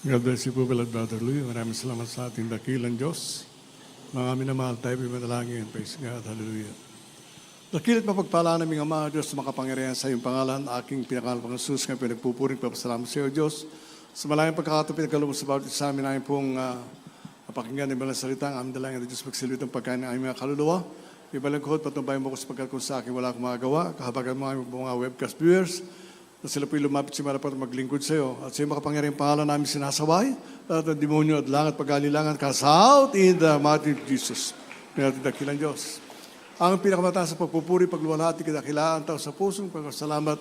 God bless you po, beloved Brother Louie. Maraming salamat sa ating dakilang Diyos. Mga minamahal tayo, pimanalangin. Praise God. Hallelujah. Dakilat mapagpala naming Ama, Diyos, makapangyarihan sa iyong pangalan, aking pinakalapang Jesus, ngayon pinagpupuring, papasalamat sa iyo, Diyos. Sa malayang pagkakataon, pinagkaloob sa bawat isa amin namin pong napakinggan ng ibalang salita, ang aming dalangin na Diyos magsilbit ang pagkain ng aming mga kaluluwa. Ibalang kohod, patumpayan mo ko sa pagkat kung sa akin wala akong magagawa. Kahabagan mo aming mga webcast viewers, na sila po'y lumapit si Marapat maglingkod sa iyo. At sa iyo makapangyarihan pangalan namin sinasaway, at ang demonyo at langat pag-alilangan, cast out in the mighty name of Jesus. May natin dakilang Diyos. Ang pinakamataas sa pagpupuri, pagluwalhati, kadakilaan, tao sa pusong pagkasalamat,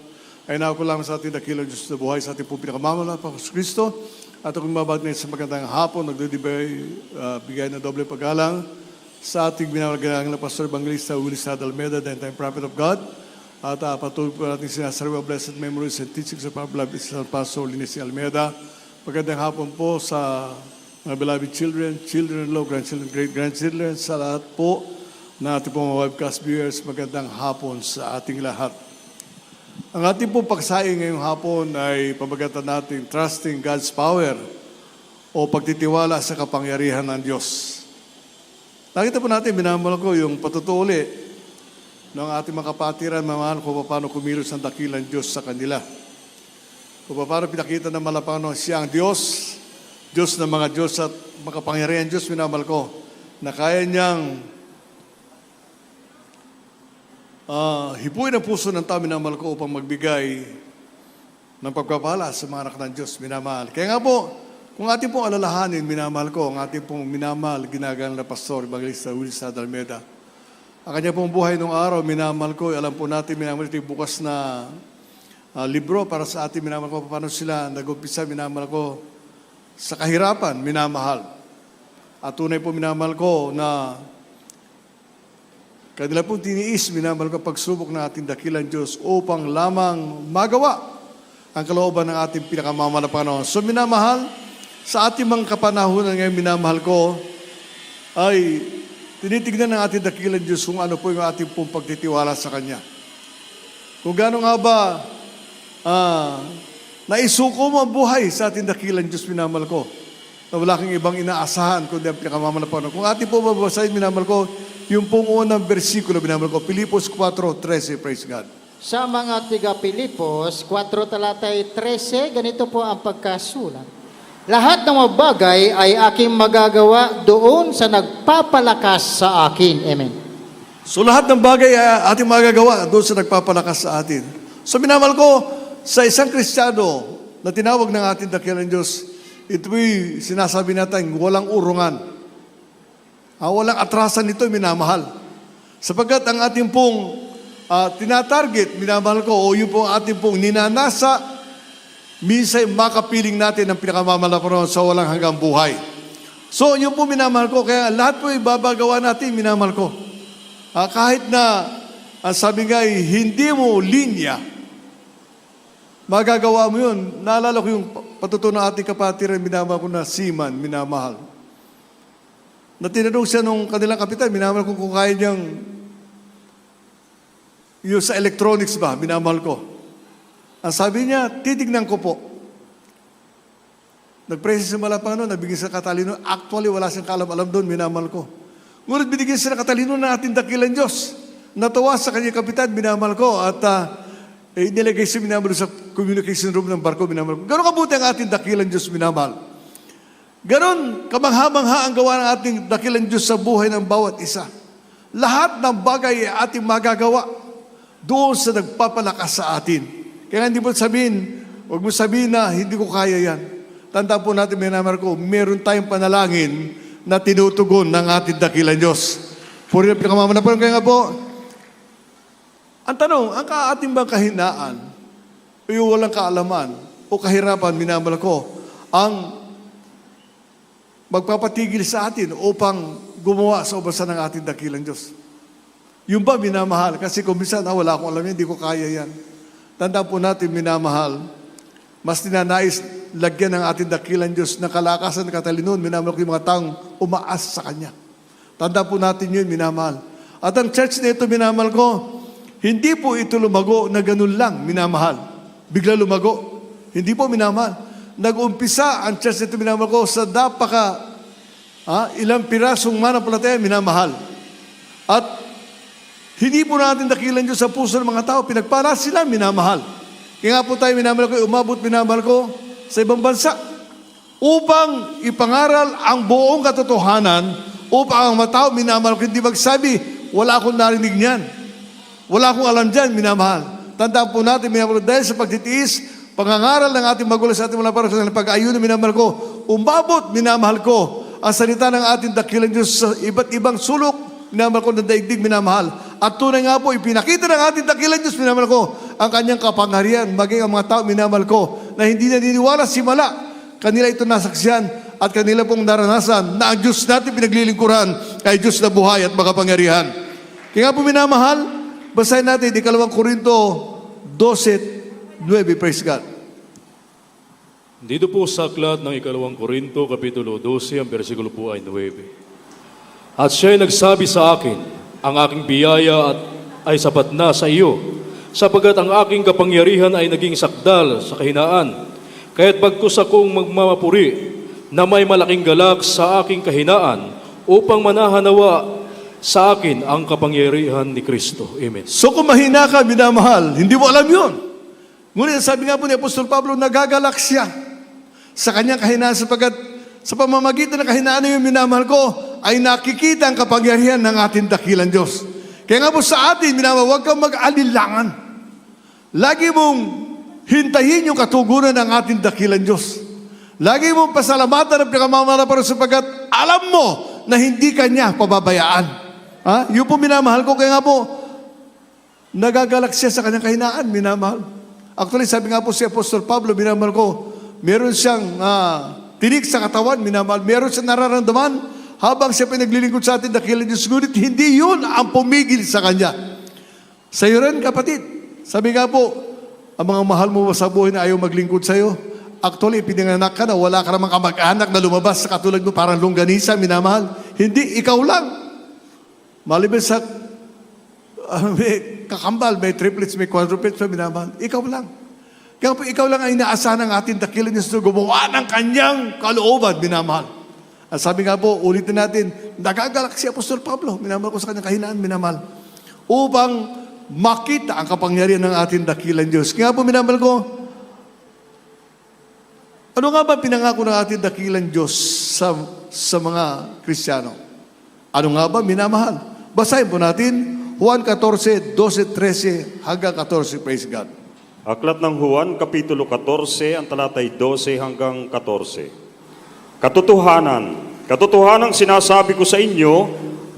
ay nako lamang sa ating dakilang Diyos na buhay, sa ating po pinakamamala, Panginoon Kristo. At akong mabag na sa magandang hapon, bigay na doble paggalang sa ating binawagalang na Pastor Evangelista Willis Almeida, the time prophet of God. At patuloy po natin sinasariwa blessed memories and teachings of our beloved Pastor Linis Almeida. Magandang hapon po sa mga beloved children, children-in-law, grandchildren, great-grandchildren, sa lahat po na ating pong webcast viewers. Magandang hapon sa ating lahat. Ang ating pong pagsaing ngayong hapon ay pamagatan natin trusting God's power o pagtitiwala sa kapangyarihan ng Diyos. Nakita po natin, minamahal ko yung patutuli ng ating mga kapatiran, mamahal kung paano kumilos ang dakilang Diyos sa kanila. Kung paano pinakita ng malapano siya ang Diyos, Diyos ng mga Diyos at makapangyarihan Diyos, minamahal ko, na kaya niyang hipuin ang puso ng tao, minamahal ko, upang magbigay ng pagpapala sa mga anak ng Diyos, minamahal. Kaya nga po, kung ating pong alalahanin, minamahal ko, ang ating pong minamahal, ginagalang na Pastor Evangelista Willis Almeida, ang kanya pong buhay nung araw, minamahal ko, alam po natin, minamahal ito yung bukas na libro para sa atin, minamahal ko, paano sila nag-umpisa, minamahal ko, sa kahirapan, minamahal. At tunay po, minamahal ko na kanila pong tiniis, minamahal ko, pagsubok na ating dakilang Diyos upang lamang magawa ang kalooban ng ating pinakamamahal na Panginoon. So, minamahal, sa ating mga kapanahunan ngayon, minamahal ko, ay tinitignan ng ating dakilang Diyos kung ano po yung ating pong pagtitiwala sa Kanya. Kung gano'n nga ba naisuko mo ang buhay sa ating dakilang Diyos, minamahal ko, na wala kang ibang inaasahan kundi ang pinakamamahal na Panginoon. Kung ating po babasahin, minamahal ko, yung pong unang versikulo, minamahal ko, Filipos 4:13, praise God. Sa mga tiga Pilipos, 4 talatay 13, ganito po ang pagkasulat. Lahat ng mga bagay ay aking magagawa doon sa nagpapalakas sa akin. Amen. So lahat ng bagay ay ating magagawa doon sa nagpapalakas sa atin. So minamahal ko, sa isang Kristiyano na tinawag ng ating dakilang Diyos, ito'y sinasabi natin, walang urungan. Walang atrasan nito, minamahal. Sapagkat ang ating pong tinatarget, minamahal ko, o yung pong ating pong ninanasa, minsan makapiling natin ang pinakamamahal sa walang hanggang buhay. So, yun po minamahal ko. Kaya lahat po ibabagawa natin, minamahal ko. Kahit na, ang sabi nga, hindi mo linya, magagawa mo yun. Naalala ko yung patutunan ating kapatiran, minamahal ko na Seaman, minamahal. Na tinanong siya nung kanilang kapitan, minamahal ko kung kaya niyang yung sa electronics ba, minamahal ko. Ang sabi niya, titignan ko po. Nag-pray siya sa Malapano, nabigyan sa katalino. Actually, wala siyang kaalam-alam doon, minamahal ko. Ngunit binigyan siya ng katalino na ating dakilang Diyos. Natawa sa kanyang kapitan, minamahal ko. At nilagay siya, minamahal sa communication room ng barko, minamahal ko. Ganon kabuti ang ating dakilang Diyos, minamahal. Ganon kamangha-mangha ang gawa ng ating dakilang Diyos sa buhay ng bawat isa. Lahat ng bagay ay ating magagawa doon sa nagpapalakas sa atin. Kaya hindi mo sabihin, huwag mo sabihin na hindi ko kaya yan. Tandaan po natin, minamahal ko, meron tayong panalangin na tinutugon ng ating dakilang Diyos. Puri na pinakamamanapan. Kaya nga po, ang tanong, ang ating bang kahinaan, o yung walang kaalaman, o kahirapan, minamahal ko, ang magpapatigil sa atin upang gumawa sa obasan ng ating dakilang Diyos. Yung ba, minamahal? Kasi kung minsan, wala akong alam yan, hindi ko kaya yan. Tandaan po natin, minamahal, mas tinanais lagyan ng ating dakilang Diyos na kalakasan at katalinuhan, minamahal ko yung mga taong umaas sa Kanya. Tandaan po natin yun, minamahal. At ang church na ito, minamahal ko, hindi po ito lumago na ganun lang, minamahal. Bigla lumago. Hindi po, minamahal. nag-umpisa ang church nito, minamahal ko, sa ilang pirasong mananampalataya, minamahal. At hindi po natin dakilan Diyos sa puso ng mga tao, pinagpala sila, minamahal. Kaya nga po tayo, minamahal ko, umabot, minamahal ko, sa ibang bansa, upang ipangaral ang buong katotohanan, upang ang mga tao, minamahal ko, hindi magsabi, wala akong narinig niyan. Wala akong alam dyan, minamahal. Tandaan po natin, minamahal ko, dahil sa pagtitiis, pangangaral ng ating magulang sa ating mga para sa pag-ayun, minamahal ko, umabot, minamahal ko, ang salita ng ating dakilang Diyos sa iba't ibang sulok, minamahal ko, na daigdig, minamahal. At tunay nga po, ipinakita ng ating dakilang Diyos, minamahal ko, ang kanyang kapangyarihan, maging ang mga tao, minamahal ko, na hindi naniniwala simala, kanila ito nasaksiyan, at kanila pong naranasan, na ang Diyos natin pinaglilingkuran, ay Diyos na buhay at makapangyarihan. Kaya nga po, minamahal, basahin natin, 2 Korinto 12:9, praise God. Dito po sa aklat ng 2 Korinto, Kapitulo 12, ang versikulo po ay 9. At siya'y nagsabi sa akin, ang aking biyaya ay sapat na sa iyo, sapagkat ang aking kapangyarihan ay naging sakdal sa kahinaan. Kaya't bagkus akong magmamapuri na may malaking galak sa aking kahinaan upang manahanawa sa akin ang kapangyarihan ni Kristo. Amen. So kung mahina ka, minamahal, hindi mo alam yun. Ngunit sabi nga po ni Apostol Pablo, nagagalak siya sa kanyang kahinaan sapagkat sa pamamagitan ng kahinaan na yung minamahal ko, ay nakikita ang kapangyarihan ng ating dakilang Diyos. Kaya nga po sa atin, minamahal, huwag kang mag-alilangan. Lagi mong hintayin yung katugunan ng ating dakilang Diyos. Lagi mong pasalamatan ang pinakamamala para sapagkat alam mo na hindi kanya pababayaan. Yung po minamahal ko, kaya nga po, nagagalak siya sa kanyang kahinaan, minamahal. Actually, sabi nga po si Apostol Pablo, minamahal ko, meron siyang tinik sa katawan, minamahal. Meron siyang nararamdaman habang siya pinaglilingkod sa atin, dakilang Diyos. Ngunit hindi yun ang pumigil sa kanya. Sa iyo rin, kapatid. Sabi nga po, ang mga mahal mo sa buhay na ayaw maglingkod sa iyo, actually, pinanganak ka na, wala ka namang kamag-anak na lumabas sa katulad mo, parang longganisa, minamahal. Hindi, ikaw lang. Maliban sa may kakambal, may triplets, may quadruplets, minamahal. Ikaw lang. Kaya po, ikaw lang ay inaasahan ng ating dakilang Diyos na gumawa ng kanyang kalooban, minamahal. At sabi nga po, ulitin natin, nagagalak si Apostol Pablo, minamahal ko sa kanyang kahinaan, minamahal, upang makita ang kapangyarihan ng ating dakilang Diyos. Kaya po, minamahal ko, ano nga ba pinangako ng ating dakilang Diyos sa mga Kristiyano? Ano nga ba, minamahal? Basahin po natin, Juan 14, 12, 13, hanggang 14, praise God. Aklat ng Juan, Kapitulo 14, ang talatay 12 hanggang 14. Katotohanan sinasabi ko sa inyo,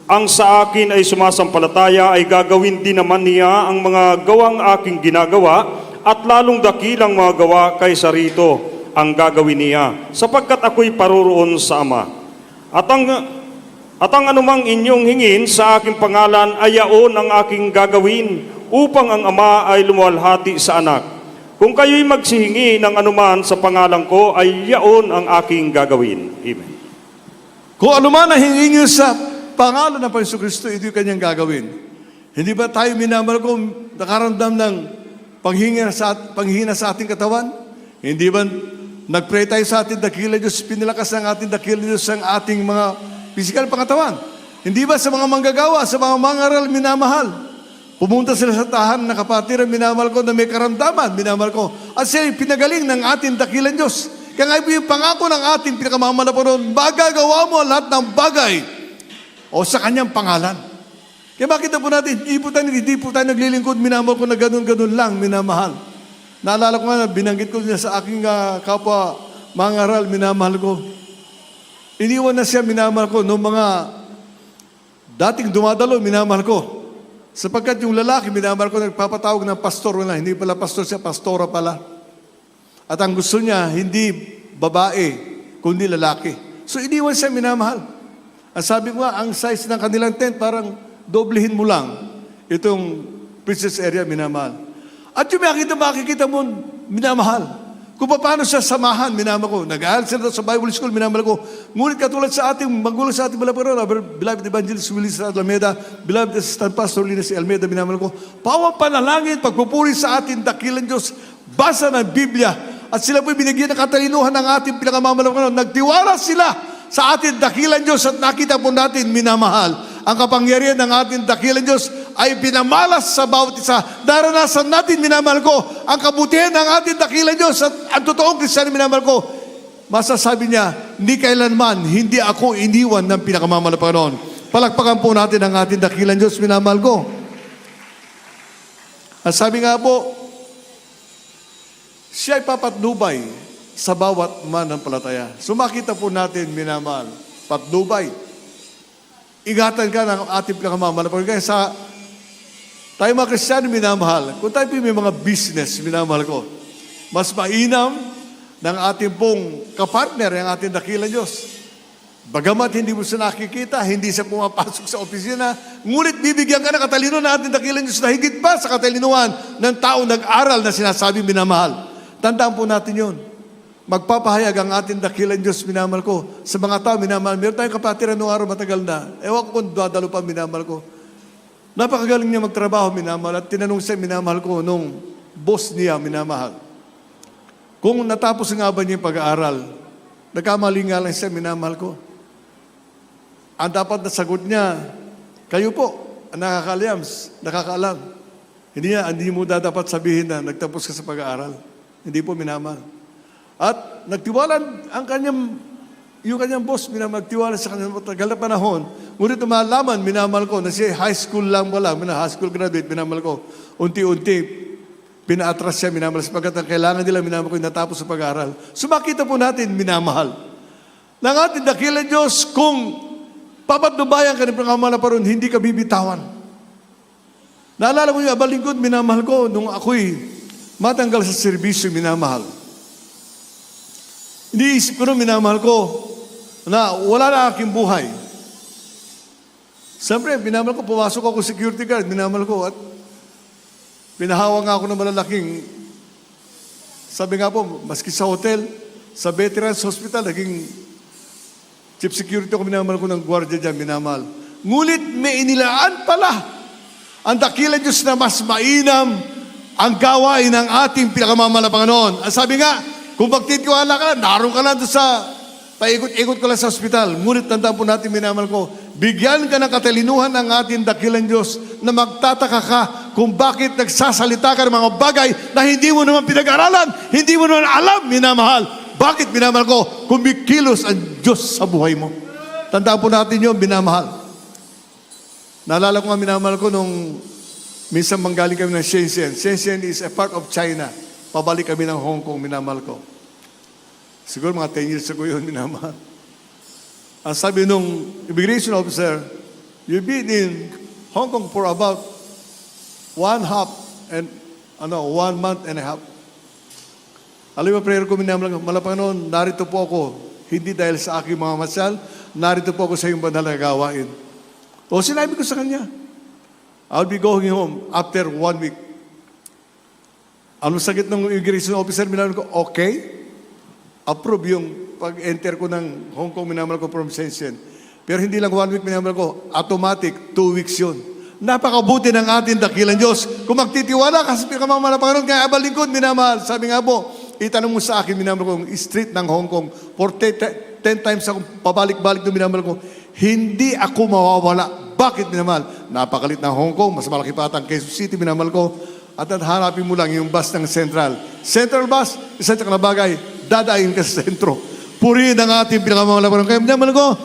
ang sa akin ay sumasampalataya ay gagawin din naman niya ang mga gawang aking ginagawa at lalong dakilang mga gawa kaysa rito ang gagawin niya, sapagkat ako'y paroroon sa Ama. At ang anumang inyong hingin sa aking pangalan ay yaon ang aking gagawin, upang ang Ama ay luwalhati sa Anak. Kung kayo'y magsihingi ng anuman sa pangalan ko, ay yaon ang aking gagawin. Amen. Kung anuman ang hingin niyo sa pangalan ng Panginoon Kristo, ito yung kanyang gagawin. Hindi ba tayo minamahal ko nakaramdam ng panghihina sa ating katawan? Hindi ba nag-pray tayo sa ating dakilang Diyos, pinilakas ng ating dakilang Diyos ang ating mga physical pangatawan? Hindi ba sa mga manggagawa, sa mga mangaral, minamahal? Pumunta sila sa tahanan ng kapatiran, minamahal ko, na may karamdaman, minamahal ko. At siya pinagaling ng ating dakilang Diyos. Kaya nga yung pangako ng ating pinakamamala po noon, magagawa mo lahat ng bagay o sa kanyang pangalan. Kaya makita po natin, hindi po tayo naglilingkod, minamahal ko na ganun-ganun lang, minamahal. Naalala ko nga, binanggit ko niya sa aking kapwa mangaral, minamahal ko. Iniwan na siya, minamahal ko, noong mga dating dumadalo, minamahal ko. Sapagkat yung lalaki, minamahal ko, nagpapatawag ng pastor, wala, hindi pala pastor siya, pastora pala. At ang gusto niya, hindi babae, kundi lalaki. So iniwan siya, minamahal. Ang sabi ko nga, ang size ng kanilang tent, parang doblehin mo lang itong princess area, minamahal. At yung makikita mo, minamahal. Kung paano siya samahan, minamahal ko. Nag-aaral sila sa Bible School, minamahal ko. Ngunit katulad sa ating magulang sa ating malaparo, beloved Evangelist Willis Almeida, beloved Assistant Pastor Linus Almeida, minamahal ko. Pawang panalangin, pagpupuri sa ating dakilang Diyos, basa ng Biblia, at sila po'y binigyan ng katalinuhan ng ating pinakamamalakan. Nagtiwala sila sa ating dakilang Diyos at nakita po natin, minamahal, ang kapangyarihan ng ating dakilang Diyos ay pinamalas sa bawat isa. Naranasan natin, minamahal ko, ang kabutihan ng ating dakilang Diyos at ang totoong Kristiyano, minamahal ko, masasabi niya, hindi kailanman, hindi ako iniwan ng pinakamamahal na Panginoon. Palakpakan po natin ang ating dakilang Diyos, minamahal ko. At sabi nga po, siya ay papatnubay sa bawat mananampalataya. So makita po natin, minamahal, patnubay. Ingatan ka ng ating pinakamamahal. Kaya sa tayo mga Kristiyano, minamahal, kung tayo po may mga business, minamahal ko, mas mainam ng ating pong kapartner, ang ating dakilang Diyos. Bagamat hindi mo siya nakikita, hindi siya pumapasok sa opisina, ngunit bibigyan ka ng katalino ng ating dakilang Diyos na higit pa sa katalinuhan ng taong nag-aral na sinasabi, minamahal. Tandaan po natin yun. Magpapahayag ang ating dakilang Diyos, minamahal ko. Sa mga tao, minamahal. Meron tayong kapatiran noong araw matagal na. Ewan ko kung dadalo pa, minamahal ko. Napakagaling niya magtrabaho, minamahal. At tinanong siya, minamahal ko, nung boss niya, minamahal. Kung natapos nga ba niya yung pag-aaral, nagkamali nga lang siya, minamahal ko. Ang dapat na sagot niya, kayo po, ang nakakaalam. Hindi mo dapat sabihin na nagtapos ka sa pag-aaral. Hindi po, minamahal. At nagtiwala yung kanyang boss, nagtiwala sa kanyang matagal na panahon. Ngunit malaman, minamahal ko, na siya high school lang wala, high school graduate, minamahal ko. Unti-unti, pina-atras siya, minamahal. Sapagat ang kailangan nila, minamahal ko, natapos sa pag-aaral. So makita po natin, minamahal. Nang ating dakilang Diyos, kung papatnubayan ka ng pangamahal na paron, hindi ka bibitawan. Naalala ko yung abalingkod, minamahal ko, nung ako'y matanggal sa serbisyo, minamahal. Iniisip ko nung minamahal ko na wala na aking buhay. Siyempre, minamahal ko, pumasok ako security guard, minamahal ko, at pinahawa nga ako ng malalaking, sabi nga po, maski sa hotel, sa Veterans Hospital, naging chief security ako, minamahal ko ng gwardiya dyan, minamahal. Ngunit may inilaan pala ang dakilang Diyos na mas mainam ang gawain ng ating pinakamamahal na Panginoon. Ang sabi nga, kung magtitiwala ka, naroon ka lang sa paikot-ikot ka lang sa ospital. Ngunit tandaan po natin, minamahal ko, bigyan ka ng katalinuhan ng ating dakilang Diyos na magtataka ka kung bakit nagsasalita ka ng mga bagay na hindi mo naman pinag-aralan, hindi mo naman alam, minamahal. Bakit, minamahal ko, kumikilos ang Diyos sa buhay mo? Tandaan po natin yun, minamahal. Naalala ko nga, minamahal ko, nung minsan manggaling kami ng Shenzhen. Shenzhen is a part of China. Pabalik kami ng Hong Kong, minamahal ko. Siguro mga 10 years ago yun, minamahal. Ang sabi nung immigration officer, you've been in Hong Kong for about 1 month and a half. Alam mo, prayer ko, minamahal ko, Panginoon, narito po ako, hindi dahil sa aking mga masyal, narito po ako sa iyong banal na gawain. O sinabi ko sa kanya, I'll be going home after 1 week. Ano sagot ng immigration officer, minamahal ko, okay. Approve yung pag-enter ko ng Hong Kong, minamahal ko from Shenzhen. Pero hindi lang 1 week, minamahal ko, automatic, 2 weeks yun. Napakabuti ng ating dakilang Diyos. Kung magtitiwala ka sa pinakamamahal na Panginoon, kaya abalingkod, minamahal. Sabi nga po, itanong mo sa akin, minamahal ko, street ng Hong Kong, for 10 times ako pabalik-balik doon, minamahal ko, hindi ako mawawala. Bakit, minamahal? Napakalit ng Hong Kong, mas malaki pa ang Quezon City, minamahal ko. At hanapin mo lang yung bus ng Central. Central bus, isang na bagay, dadayin ka sa sentro. Purihin ang ating pinakamamahal na Panginoon. Kaya minamahal ko,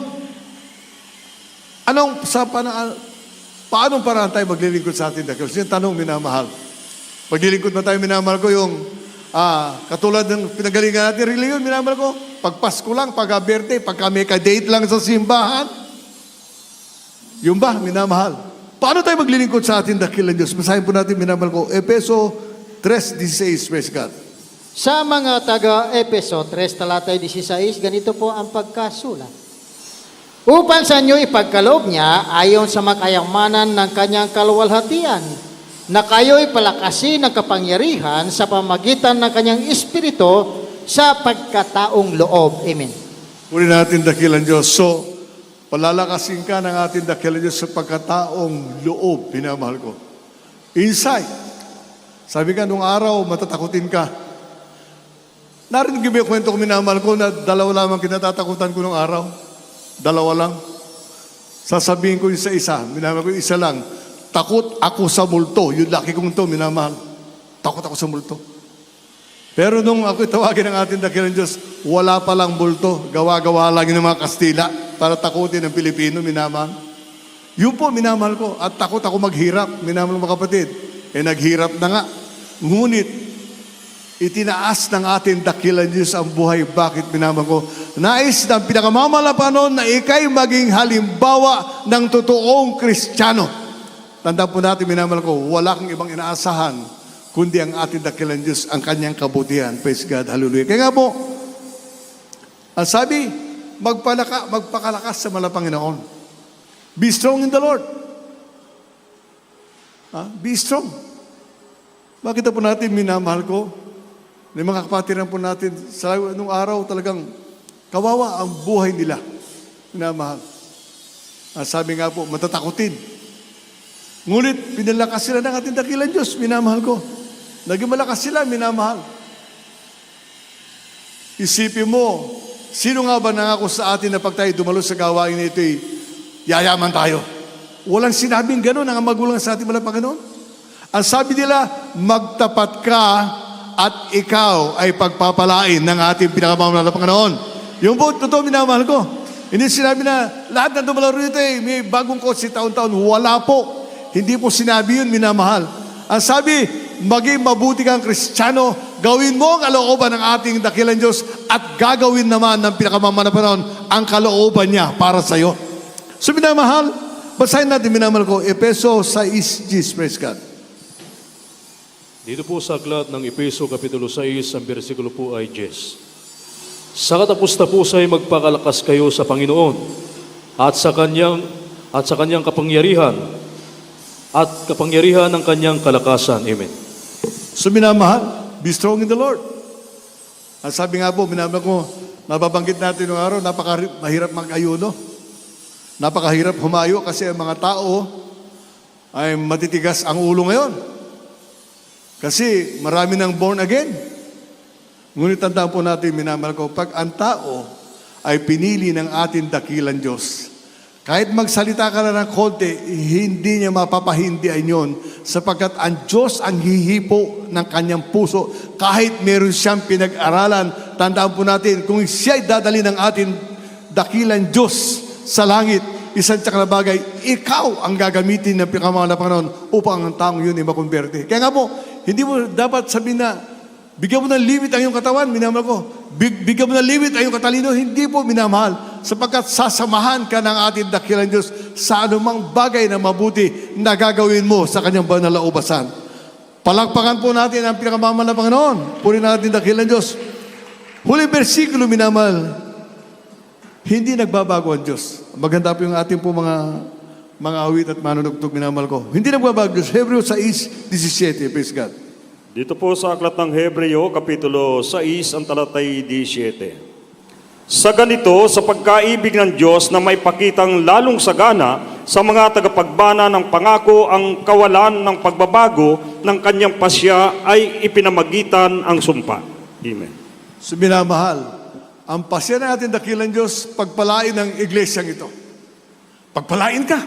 paano paraan tayo maglilingkod sa ating dakilang? Yung tanong, minamahal. Maglilingkod na tayo, minamahal ko, yung katulad ng pinagalingan natin, reliyon, minamahal ko, pag Pasko lang, pag birthday, pagka may ka-date lang sa simbahan, yung ba, minamahal. Paano tayo maglilingkod sa ating dakilang Diyos? Basahin po natin, minamahal ko, Efeso 3:16, praise God. Sa mga taga-Epeso 3 talatay 16, ganito po ang pagkasulat. Upang sa inyo ipagkaloob niya ayon sa makayamanan ng kanyang kaluwalhatian, na kayo'y palakasin ng kapangyarihan sa pamagitan ng kanyang Espiritu sa pagkataong loob. Amen. Uli natin dakilang Diyos. So, palalakasin ka ng ating dakilang Diyos sa pagkataong loob, pinamahal ko. Insight. Sabi ka, nung araw, matatakutin ka. Narinig yung kwento ko, minamahal ko, na dalawa lamang kinatatakutan ko nung araw. Dalawa lang. Sasabihin ko yung sa isa, minamahal ko yung isa lang. Takot ako sa multo. Yung laki kong to, minamahal. Takot ako sa multo. Pero nung ako tawagin ng ating dakilang Diyos, wala palang multo. Gawa-gawa lang yung mga Kastila para takutin ng Pilipino, minamahal. Yun po, minamahal ko. At takot ako maghirap, minamahal mga kapatid. Naghirap na nga. Ngunit, itinaas ng ating dakilang Diyos ang buhay. Bakit minamahal ko? Nais ng pinakamamalapanon na ikay maging halimbawa ng totoong Kristiyano. Tandaan po natin, minamahal ko, wala kang ibang inaasahan kundi ang ating dakilang Diyos, ang kanyang kabutihan. Praise God, hallelujah. Kaya nga po, ang sabi, magpakalakas sa Panginoon. Be strong in the Lord. Be strong. Makita po natin, minamahal ko, ng mga kapatiran po natin, sa nung araw talagang kawawa ang buhay nila. Minamahal. Sabi nga po, matatakutin. Ngunit, pinalakas sila ng ating dakilang Diyos, minamahal ko. Naging malakas sila, minamahal. Isipin mo, sino nga ba nangako sa atin na pag tayo dumalo sa gawain na ito'y yayaman tayo? Walang sinabing gano'n ang magulang sa ating malang Panginoon. Ang sabi nila, magtapat ka at ikaw ay pagpapalain ng ating pinakamamahal na Panginoon. Yung po, totoo, minamahal ko. Hindi sinabi na lahat ng dumalo rito may bagong kotse taon-taon. Wala po. Hindi po sinabi yun, minamahal. Ang sabi, maging mabuti kang Kristiyano, gawin mo ang kalooban ng ating dakilang Diyos at gagawin naman ng pinakamamahal na Panginoon ang kalooban niya para sa iyo. So, minamahal, basahin natin, minamahal ko, Efeso 6:10, praise God. Dito po sa aklat ng Efeso Kapitulo 6, ang bersikulo po ay 10. Sa katapos-tapos ay magpakalakas kayo sa Panginoon at sa kanyang kapangyarihan at kapangyarihan ng kanyang kalakasan. Amen. So, minamahal, be strong in the Lord. Ang sabi nga po, minamahal ko, nababanggit natin noong araw, napakahirap mag-ayuno. Napakahirap humayo kasi ang mga tao ay matitigas ang ulo ngayon. Kasi marami nang born again. Ngunit tandaan po natin, minamahal ko, pag ang tao ay pinili ng ating dakilang Diyos, kahit magsalita ka na ng konti, hindi niya mapapahindihan yun sapagkat ang Diyos ang hihipo ng kanyang puso. Kahit meron siyang pinag-aralan, tandaan po natin, kung siya'y dadali ng ating dakilang Diyos sa langit, isang tsak na bagay, ikaw ang gagamitin ng pinakamahal na Panginoon upang ang taong yun ay makumberte. Kaya nga po, hindi mo dapat sabihin na, bigyan mo ng limit ang iyong katawan, minamahal ko. Bigyan mo ng limit ang iyong katalino, hindi po minamahal. Sapagkat sasamahan ka ng ating dakilang Diyos sa anumang bagay na mabuti na gagawin mo sa kanyang banal na ubasan. Palakpakan po natin ang pinakamamahal na Panginoon. Puri natin dakilang Diyos. Huling bersikulo, minamahal. Hindi nagbabago ang Diyos. Maganda po yung ating po mga awit at manunugtog, minamahal ko. Hindi nagbabago ang Diyos. Hebreo 6:17, praise God. Dito po sa aklat ng Hebreo, Kapitulo 6, ang talatay 17. Sa ganito, sa pagkaibig ng Diyos na maipakitang lalong sagana sa mga tagapagbana ng pangako, ang kawalan ng pagbabago ng kanyang pasya ay ipinamagitan ang sumpa. Amen. So, minamahal, ang pasya na ating dakilang Diyos, pagpalain ng iglesyang ito. Pagpalain ka.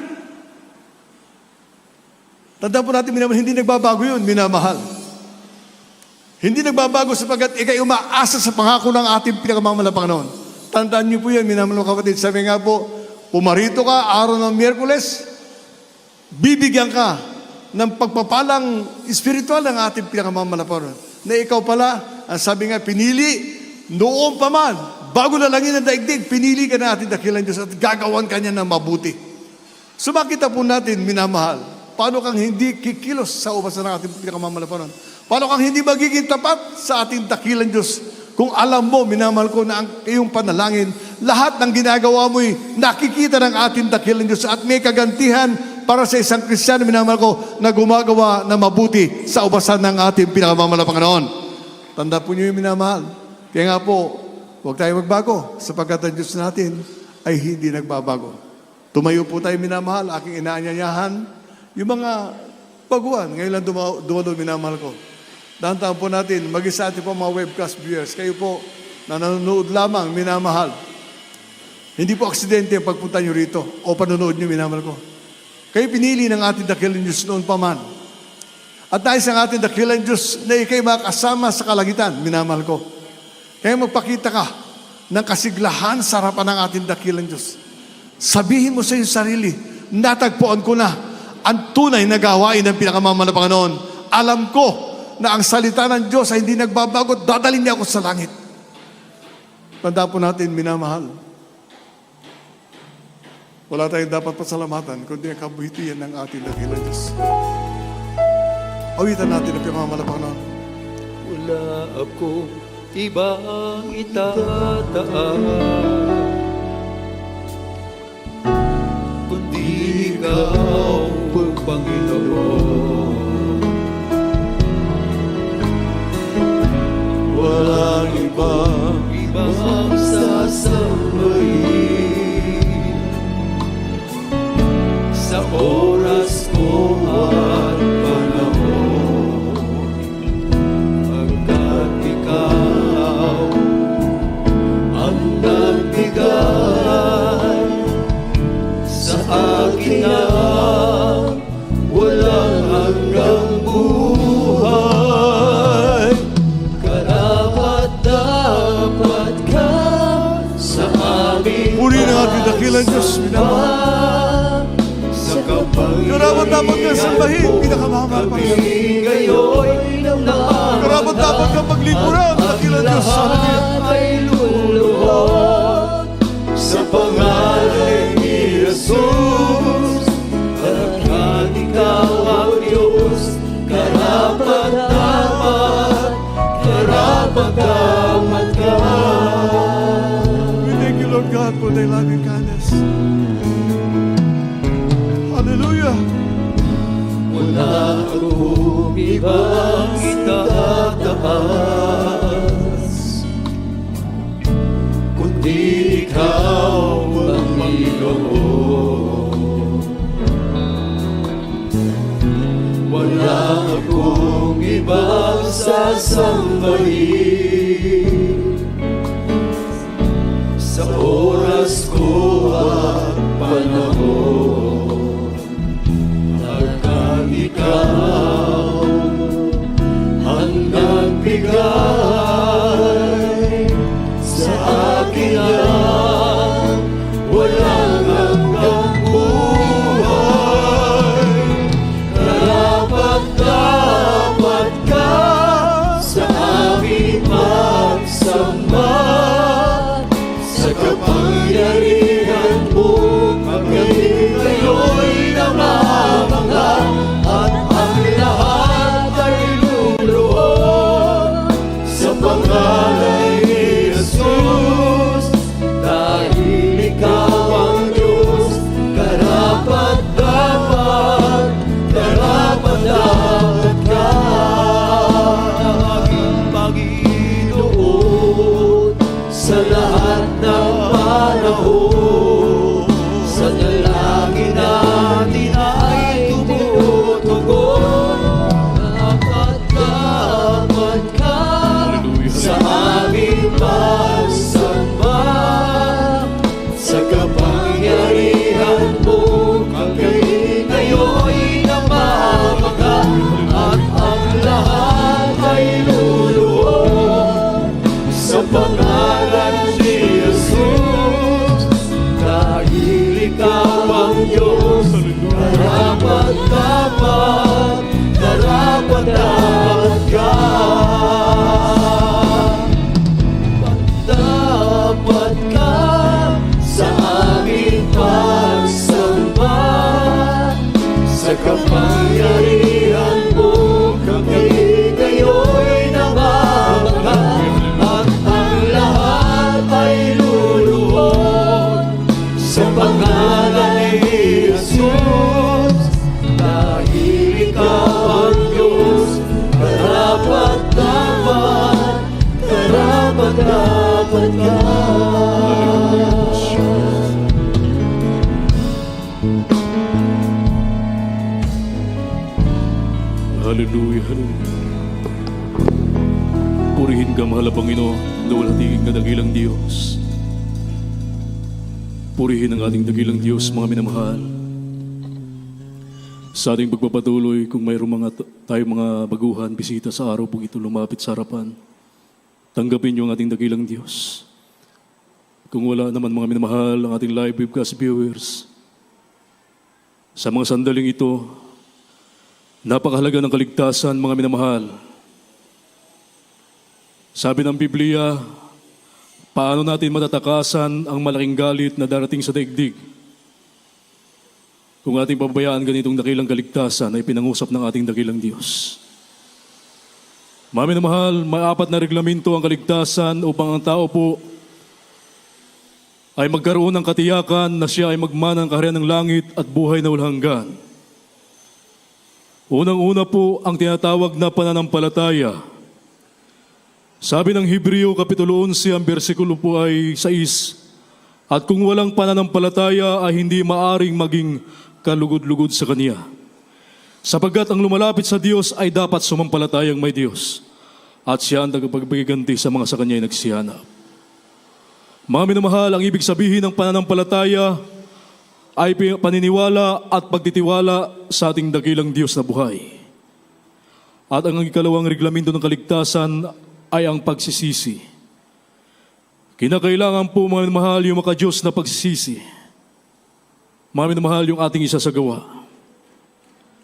Tandaan po natin, minamahal, hindi nagbabago yun, minamahal. Hindi nagbabago sapagkat ikay umaasa sa pangako ng ating pinakamamahal na Panginoon. Tandaan niyo po yan, minamahal mga kapatid. Sabi nga po, pumarito ka, araw ng Miyerkules, bibigyan ka ng pagpapalang espiritual ng ating pinakamamahal na Panginoon. Na ikaw pala, ang sabi nga, pinili, noon pa man, bago na langin ang daigdig, pinili ka na ating dakilang Diyos at gagawan ka niya ng mabuti. So makita po natin, minamahal, paano kang hindi kikilos sa ubasan ng ating pinakamamahal na Panginoon? Paano kang hindi magiging tapat sa ating dakilang Diyos? Kung alam mo, minamahal ko na ang iyong panalangin, lahat ng ginagawa mo'y nakikita ng ating dakilang Diyos at may kagantihan para sa isang Kristiyano, minamahal ko, na gumagawa na mabuti sa ubasan ng ating pinakamamahal na Panginoon. Tanda po niyo yung minamahal. Kaya nga po, huwag tayo magbago sapagkat ang Diyos natin ay hindi nagbabago. Tumayo po tayo, minamahal, aking inaanyayahan, yung mga baguhan. Ngayon lang dumalo, minamahal ko. Dahan-dahan po natin, mag-isa atin po mga webcast viewers. Kayo po na nanonood lamang, minamahal. Hindi po aksidente ang pagpunta nyo rito o panonood nyo, minamahal ko. Kayo pinili ng ating dakilang Diyos noon pa man. At dahil sa ating dakilang Diyos na ikay makasama sa kalangitan, minamahal ko. Kaya magpakita ka ng kasiglahan sa harapan ng ating dakilang Diyos. Sabihin mo sa iyong sarili, natagpuan ko na ang tunay na gawain ng pinakamamahal na Panginoon. Alam ko na ang salita ng Diyos ay hindi nagbabago, dadalhin niya ako sa langit. Tandaan po natin, minamahal. Wala tayong dapat pasalamatan, kundi ang kabuhitian ng ating dakilang Diyos. Awitan natin ang pinakamamahal na Panginoon. Wala ako ibang itataas, kundi ikaw, Panginoon. Walang ibang sasambahin sa oras ko at panahon, pagkat ikaw ang nagbigay sa akin ng walang hanggang buhay. Karapat-dapat ka sa aming Purihin ang ating dakilang Diyos, minamahal. sa kapag Karapat-dapat ka sambahin, pinakamamahal Panginoon. ngayon naman Karapat-dapat ka paglingkuran, dakilang Diyos. Hallelujah. ay luluhod sa pangalan ni Jesus. Pagkat ikaw ang Diyos, karapat-dapat ka. We thank you, Lord God, for thy loving kindness. Hallelujah. Wala akong ibang itataas, kundi ikaw, Panginoon. Wala akong ibang sasambahin sa oras ko at panahon, hanggang ikaw ang nagbigay sa akin ng walang hanggang buhay. Karapat-dapat ka sa aming pagsamba, sa kapangyarihan mo kami ngayon namamangha, at ang lahat ay luluhod sa pangalan ni Jesus. Dahil ikaw ang Diyos, karapat-dapat ka. Aking Panginoon, sa lahat ng panahon, sa dalangin natin ay tumutugon. Karapat-dapat ka sa aming pagsamba, sa kapangyarihan mo kami ngayon namamangha, at ang lahat ay luluhod sa pangalan ni Jesus. Dahil ikaw ang Diyos, karapat-dapat ka. Dapat ka sa aming pagsamba, sa kapangyarihan mo kami ngayon namamangha, at ang lahat ay luluhod sa pangalan ni Jesus. Dahil ikaw ang Diyos, karapat-dapat ka. Panginoon, luwalhatigin ka dakilang Diyos. Purihin ang ating dakilang Diyos, mga minamahal. Sa ating pagpapatuloy, kung mayroong tayong mga baguhan, bisita sa araw pong ito lumapit sa harapan, tanggapin niyo ang ating dakilang Diyos. Kung wala naman, mga minamahal, ang ating live webcast viewers, sa mga sandaling ito, napakahalaga ng kaligtasan, mga minamahal. Sabi ng Biblia, paano natin matatakasan ang malaking galit na darating sa daigdig? Kung ating pabayaan ganitong dakilang kaligtasan ay pinangusap ng ating dakilang Diyos. Mga minamahal, may 4 na reglamento ang kaligtasan upang ang tao po ay magkaroon ng katiyakan na siya ay magmana ng kaharian ng langit at buhay na walang hanggan. Unang-una po ang tinatawag na pananampalataya. Sabi ng Hebreo Kapitulo 11, ang bersikulo po ay 6, at kung walang pananampalataya ay hindi maaring maging kalugod-lugod sa Kanya. Sapagkat ang lumalapit sa Diyos ay dapat sumampalatayang may Diyos, at siya ang tagapagbiganti sa mga sa Kanya ay nagsihanap. Mga minamahal, ang ibig sabihin ng pananampalataya ay paniniwala at pagtitiwala sa ating dakilang Diyos na buhay. At ang ikalawang reglamento ng kaligtasan ay ang pagsisisi. Kinakailangan po, mga minamahal, yung maka-Diyos na pagsisisi. Mga minamahal, yung ating isasagawa.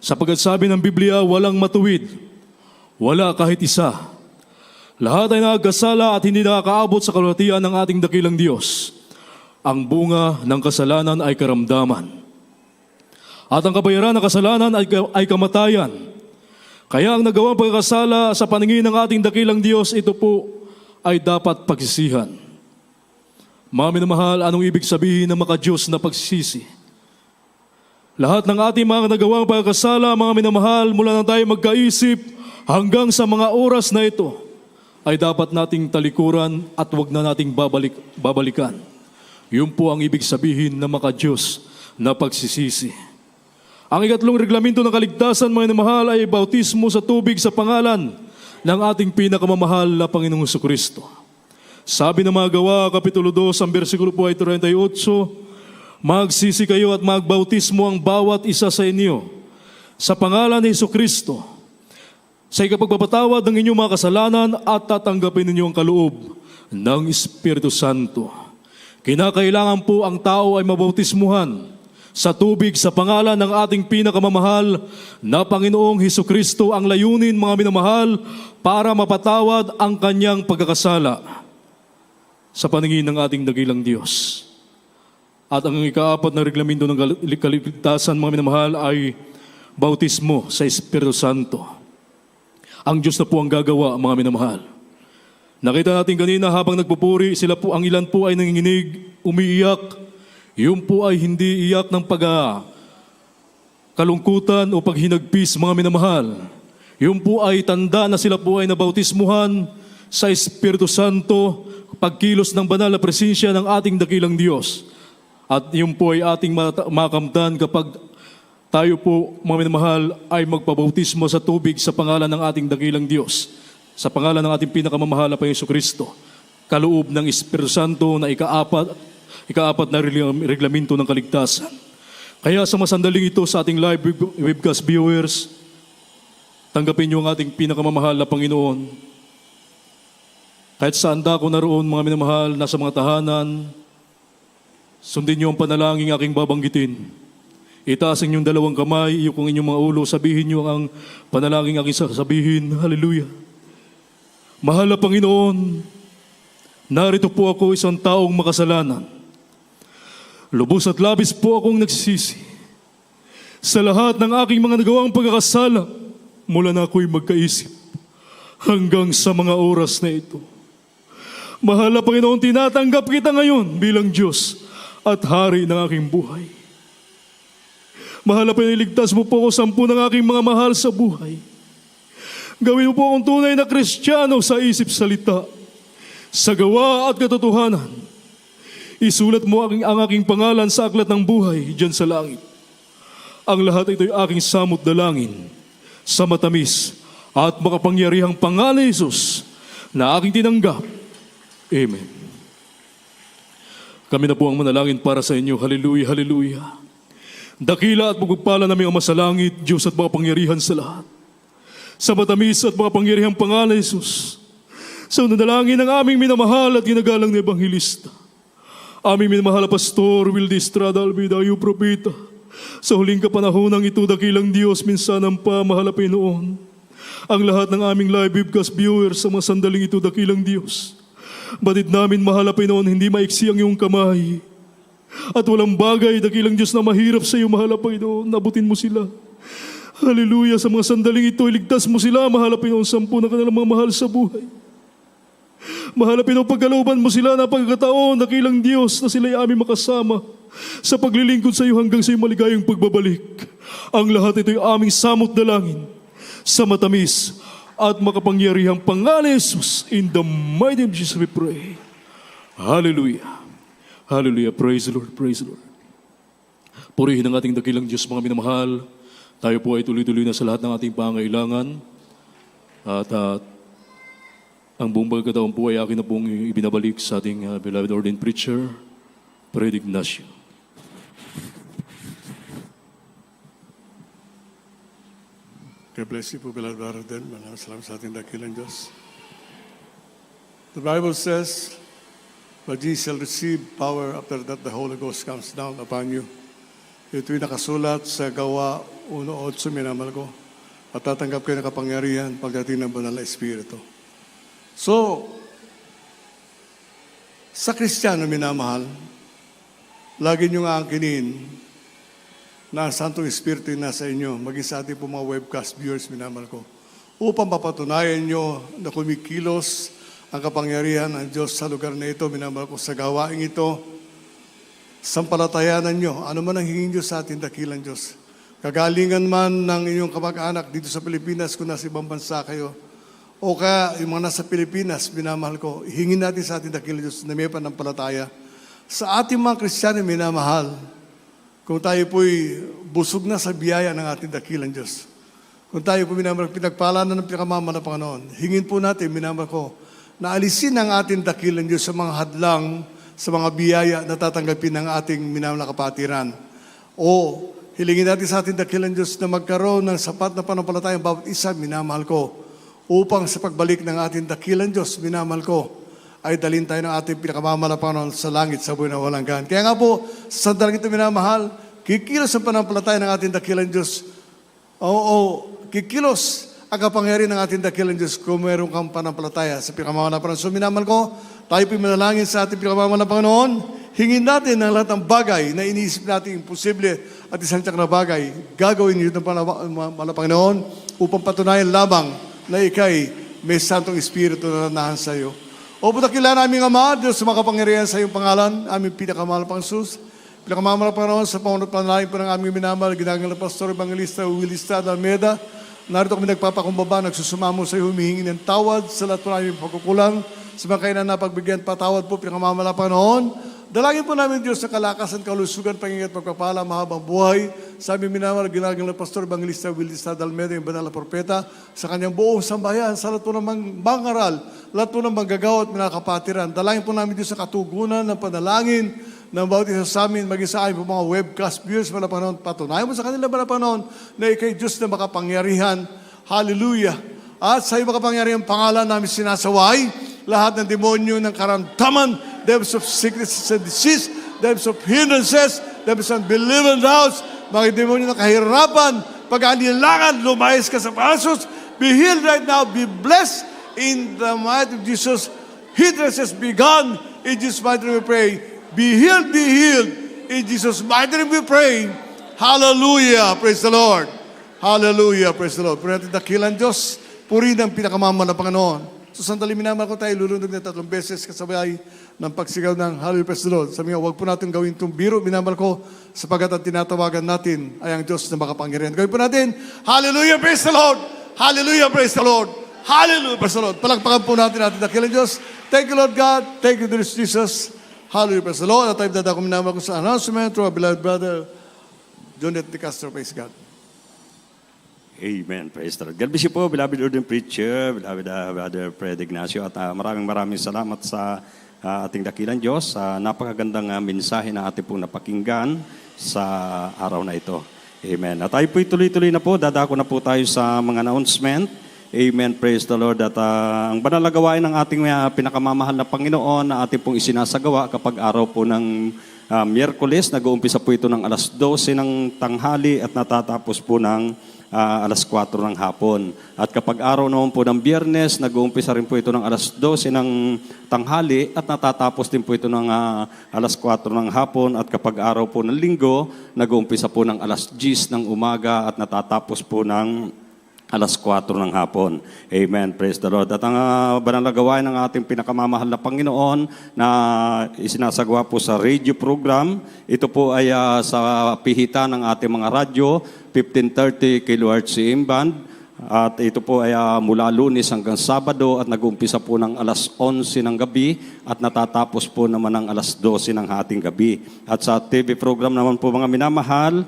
Sapagkat sabi ng Biblia, walang matuwid, wala kahit isa. Lahat ay nagkasala at hindi nakakaabot sa kalwatian ng ating dakilang Diyos. Ang bunga ng kasalanan ay karamdaman. At ang kabayaran ng kasalanan ay kamatayan. Kaya ang nagawang pagkakasala sa paningin ng ating dakilang Diyos, ito po ay dapat pagsisihan. Mga minamahal, anong ibig sabihin ng maka-Diyos na pagsisisi? Lahat ng ating mga nagawang pagkakasala, mga minamahal, mula nang tayo magkaisip hanggang sa mga oras na ito, ay dapat nating talikuran at wag na nating babalikan. Yun po ang ibig sabihin na maka-Diyos na pagsisisi. Ang ikatlong reglamento ng kaligtasan, mga minamahal, ay bautismo sa tubig sa pangalan ng ating pinakamamahal na Panginoong Jesucristo. Sabi ng mga Gawa, Kapitulo 2, ang bersikulo po ay 38, magsisi kayo at magbautismo ang bawat isa sa inyo sa pangalan ni Jesucristo sa ikapagpapatawad ng inyong mga kasalanan at tatanggapin ninyo ang kaloob ng Espiritu Santo. Kinakailangan po ang tao ay mabautismuhan sa tubig sa pangalan ng ating pinakamamahal na Panginoong Hesukristo. Ang layunin, mga minamahal, para mapatawad ang kanyang pagkakasala sa paningin ng ating dakilang Diyos. At ang ika-4 na reglamento ng kaligtasan, mga minamahal, ay bautismo sa Espiritu Santo. Ang Diyos na po ang gagawa, mga minamahal. Nakita natin kanina habang nagpupuri, sila po, ang ilan po ay nanginginig, umiiyak. Yung po ay hindi iyak ng kalungkutan o paghinagpis, mga minamahal. Yung po ay tanda na sila po ay nabautismuhan sa Espiritu Santo, pagkilos ng banal na presensya ng ating dakilang Diyos. At yung po ay ating makamtan kapag tayo po, mga minamahal, ay magpabautismo sa tubig sa pangalan ng ating dakilang Diyos, sa pangalan ng ating pinakamamahal na Panginoong Jesucristo, kaloob ng Espiritu Santo na ika-4 na reglamento ng kaligtasan. Kaya sa masandaling ito sa ating live webcast viewers, tanggapin niyo ang ating pinakamamahal na Panginoon. Kahit saan dako naroon, mga minamahal, nasa mga tahanan, sundin niyo ang panalangin aking babanggitin. Itaas ang inyong 2 kamay, iyukong inyong mga ulo, sabihin niyo ang panalangin aking sasabihin. Hallelujah. Mahal na Panginoon, narito po ako, isang taong makasalanan. Lubos at labis po akong nagsisisi sa lahat ng aking mga nagawang pagkakasala mula na ako'y magkaisip hanggang sa mga oras na ito. Mahal na Panginoon, tinatanggap kita ngayon bilang Diyos at Hari ng aking buhay. Mahal na Panginoon, iligtas mo po ako 10 ng aking mga mahal sa buhay. Gawin mo po akong tunay na Kristiyano sa isip, salita, sa gawa at katotohanan. Isulat mo ang aking pangalan sa aklat ng buhay diyan sa langit. Ang lahat ito ay aking samot dalangin sa matamis at makapangyarihang pangalan ni Jesus na aking tinanggap. Amen. Kami na po ang manalangin para sa inyo. Hallelujah, hallelujah. Dakila at pagpagpala naming Ama sa langit, Diyos at makapangyarihan sa lahat. Sa matamis at makapangyarihang pangalan ni Jesus. Sa nanalangin ng aming minamahal at ginagalang na Ebanghilista. Aming minamahal na Pastor Will Estrada Albidayo Propeta. Sa huling kapanahonang ito, dakilang Diyos, minsanang pa, mahal na Panginoon. Ang lahat ng aming live webcast viewers sa mga sandaling ito, dakilang Diyos. Batid namin, mahal na Panginoon, hindi maiksi ang iyong kamay. At walang bagay, dakilang Diyos, na mahirap sa iyo, mahal na Panginoon. Nabutin mo sila. Hallelujah, sa mga sandaling ito, iligtas mo sila, mahal na Panginoon, 10 na kanilang mga mahal sa buhay. Mahal na Panginoon, pagkalooban mo sila na pagkakataon, dakilang Diyos, na sila ay aming makasama sa paglilingkod sa iyo hanggang sa iyong maligayang pagbabalik. Ang lahat ito ay aming samot dalangin sa matamis at makapangyarihang pangalan ni Jesus. In the mighty name of Jesus we pray. Hallelujah. Hallelujah. Praise the Lord. Praise the Lord. Purihin ang ating dakilang Diyos, mga minamahal. Tayo po ay tuloy-tuloy na sa lahat ng ating pangailangan. At ang buong pagkataon po ay akin na pong ibinabalik sa ating beloved ordained preacher, Fred Ignacio. God bless you po, beloved brother din. Maraming salamat sa ating dakilang Diyos. The Bible says, but ye shall receive power after that the Holy Ghost comes down upon you. Ito'y nakasulat sa Gawa 1:8, minamahal ko. At tatanggap kayo ng kapangyarihan pagdating ng Banal na Espiritu. So, sa Kristiyano, minamahal, lagi nyo nga angkinin na ang Santong Espiritu yung nasa inyo, maging sa ating po mga webcast viewers, minamahal ko, upang mapatunayan nyo na kumikilos ang kapangyarihan ng Diyos sa lugar na ito, minamahal ko, sa gawaing ito, sampalatayanan nyo, ano man ang hingin nyo sa ating dakilang Diyos. Kagalingan man ng inyong kamag-anak dito sa Pilipinas, kung nasa ibang bansa kayo, o kaya yung mga nasa Pilipinas, minamahal ko, hingin natin sa ating dakilang Diyos na may panampalataya. Sa ating mga Kristiyano, minamahal, kung tayo po'y busog na sa biyaya ng ating dakilang Diyos, kung tayo po minamahal, pinagpala na ng pinakamama na Panginoon, hingin po natin, minamahal ko, na alisin ang ating dakilang Diyos sa mga hadlang, sa mga biyaya na tatanggapin ng ating minamahal na kapatiran. O hilingin natin sa ating dakilang Diyos na magkaroon ng sapat na panampalataya bawat isa, minamahal ko, upang sa pagbalik ng ating dakilang Diyos, minamahal ko, ay dalhin tayo ng ating pinakamamahal na Panginoon sa langit, sa buhay na walang hanggan. Kaya nga po, sa sandaling ito, minamahal, kikilos ang panampalataya ng ating dakilang Diyos. Kikilos ang kapangyarihan ng ating dakilang Diyos kung meron kang panampalataya sa pinakamamahal na Panginoon. So minamahal ko, tayo po manalangin sa ating pinakamamahal na Panginoon. Hingin natin ang lahat ng bagay na iniisip natin imposible at isang tiyak na bagay. Gagawin niyo ng Panginoon upang patunayan lamang na ikay may Santong Espiritu na nanahan sa iyo. O putakila namin Ama, Diyos sa makapangyarihan sa iyong pangalan, aming pinakamahal pang Jesus, pinakamahal Panginoon sa pangunot panalangin po ng aming minamahal, ginagalang Pastor Ebanghilista Will Estrada Almeida. Narito kami nagpapakumbaba, nagsusumamo sa iyo, humihingi ng tawad sa lahat po namin pagkukulang, sa mga kainan na pagbigyan patawad po, pinakamahal Panginoon. Dalangin po namin Diyos sa kalakasan, kalusugan, pangingat, pagpapala, mahabang buhay. Sa aming minamahal, ginagalang Pastor Ebanghilista Will Estrada Almeida, yung banal na propeta, sa kanyang buong sambayan, sa lahat po ng mangaral, lahat po ng manggagawa at minakapatiran. Dalangin po namin Diyos sa katugunan ng panalangin ng bawat isa sa amin, maging sa amin po mga webcast viewers, mga Panginoon, patunayan mo sa kanila, mga Panginoon, na ikay Diyos na makapangyarihan. Hallelujah! At sa iyo makapangyarihan pangalan namin sinasaway, lahat ng demonyo ng karamdaman, devils of sickness and disease, devils of hindrances, devils of unbelieving doubts, mga demonyo ng kahirapan, pag-anilangan, lumayas ka sa pasos, be healed right now, be blessed in the might of Jesus. Hindrances be gone, in Jesus' mighty name we pray. Be healed, in Jesus' mighty name we pray. Hallelujah, praise the Lord. Hallelujah, praise the Lord. Puri natin dakilan Diyos, puri ng pinakamamahal na Panginoon. So sandali minamahal ko tayo, lulunod na 3 beses kasabay ng pagsigaw ng Hallelujah, praise the Lord. Sabi nga, huwag po natin gawin itong biro, minamahal ko, sapagat ang tinatawagan natin ay ang Diyos na makapangyarihan. Gawin po natin, Hallelujah, praise the Lord! Hallelujah, praise the Lord! Hallelujah, praise the Lord! Palagpakan po natin dakilan Diyos. Thank you, Lord God. Thank you, dear Jesus. Hallelujah, praise the Lord. At tayo dadako minamahal ko sa announcement through our beloved brother, John De Castro, praise God. Amen. Praise the Lord. God bless you po, beloved Lord and Preacher, beloved Brother Fred Ignacio. At maraming salamat sa ating dakilang Diyos sa napakagandang mensahe na ating pong napakinggan sa araw na ito. Amen. At tayo po'y tuloy-tuloy na po. Dadako na po tayo sa mga announcement. Amen. Praise the Lord. At ang banal na gawain ng ating pinakamamahal na Panginoon na ating pong isinasagawa kapag araw po ng Miyerkules, nag-uumpisa po ito ng alas 12 ng tanghali at natatapos po ng alas 4 ng hapon. At kapag araw naman po ng Biyernes, nag-uumpisa rin po ito ng alas 12 ng tanghali at natatapos din po ito ng alas 4 ng hapon. At kapag araw po ng Linggo, nag-uumpisa po ng alas 10 ng umaga at natatapos po ng alas 4 ng hapon. Amen. Praise the Lord. At ang banal na gawain ng ating pinakamamahal na Panginoon na isinasagawa po sa radio program, ito po ay sa pihitan ng ating mga radyo, 1530 kHz AM band. At ito po ay mula Lunes hanggang Sabado at nag-umpisa po ng alas 11 ng gabi at natatapos po naman ng alas 12 ng hating gabi. At sa TV program naman po mga minamahal,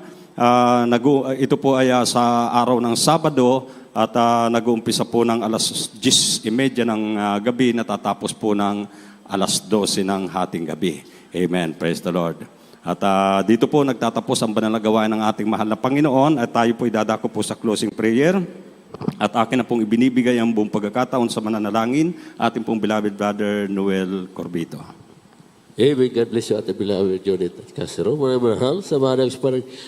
ito po ay sa araw ng Sabado at nag-uumpisa po ng alas 10:30 ng gabi, natatapos po ng alas 12 ng hating gabi. Amen. Praise the Lord. At dito po nagtatapos ang banal na gawain ng ating mahal na Panginoon at tayo po idadako po sa closing prayer. At akin na pong ibinibigay ang buong pagkakataon sa mananalangin ating pong beloved brother Noel Corbito. Amen. God bless you, ating beloved Jonathan at Casero. Maraming mahal sa mga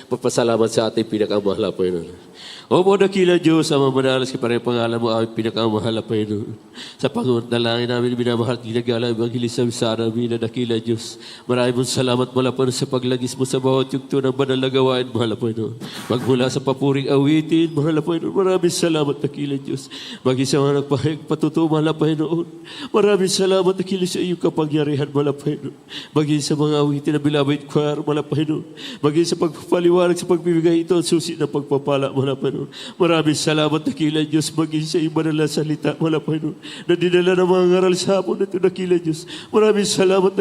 pagpasalamat sa ating pinakamahal na Panginoon. O mga dakila Diyos, ang mamanalas ka pa rin pangalan mo aming pinakamahal na Panginoon. Sa Panginoon, dalangin namin binamahal at ginagala ang Evangelista sa namin na dakila Diyos. Maraming salamat malapad sa paglagis mo sa bawat yugto ng banal na gawain, mahal na Panginoon. Magmula sa papuring awitin, mahal na Panginoon. Maraming salamat dakila Diyos. Maging sa mga nagpatuto, mahal na Panginoon. Maraming salamat dakila sa iyong kapangyarihan, mahal na Panginoon. Maging sa mga awitin na bilabay choir, mahal na Panginoon. Maging sa pagpapaliwanag sa pagbibigay ito, susi ng pagpapala, mahal na Panginoon. Maraming salamat dakila Diyos. Maging sa iba na salita, mahal na Panginoon, na dinala ng mga ngaral sa hapon na ito, dakila Diyos. Maraming salamat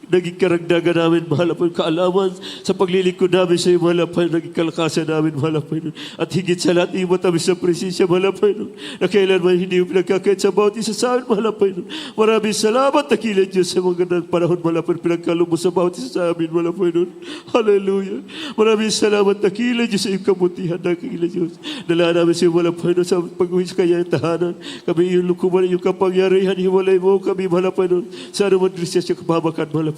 naging karagdagan namin, mahal na Panginoon, kaalaman sa paglilingkod namin sa iyo, mahal na Panginoon, naging kalakasan namin, mahal na Panginoon. At higit sa lahat, iyo matamis sa presensya, mahal na Panginoon, na kailanman hindi mo pinagkakait sa bawat isa sa amin, mahal na Panginoon. Maraming salamat, dakila Diyos, sa mga gandang panahon, mahal na Panginoon, pinagkalong mo sa bawat isa sa amin, mahal na Panginoon. Hallelujah. Maraming salamat, dakila Diyos, sa iyong kabutihan, dakila Diyos. Dala namin sa iyo, mahal na Panginoon, sa pag-uwi sa kanyang tahanan. Kami iyong lukuman, iyong kapangyarihan, hiwalay mo kami, mahal na Panginoon, sa anumang Diyos sa kapamakan, mahal na Panginoon.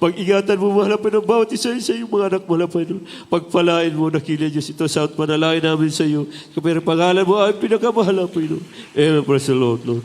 Pag-ingatan mo, mahal na Panginoon, bawat isa sa iyong mga anak, mahal na Panginoon. Pagpalain mo, dakila Diyos, ito sa panalangin namin sa iyo. Kapag pangalan mo ay pinakamahal na Panginoon. Amen. Praise the Lord, Lord.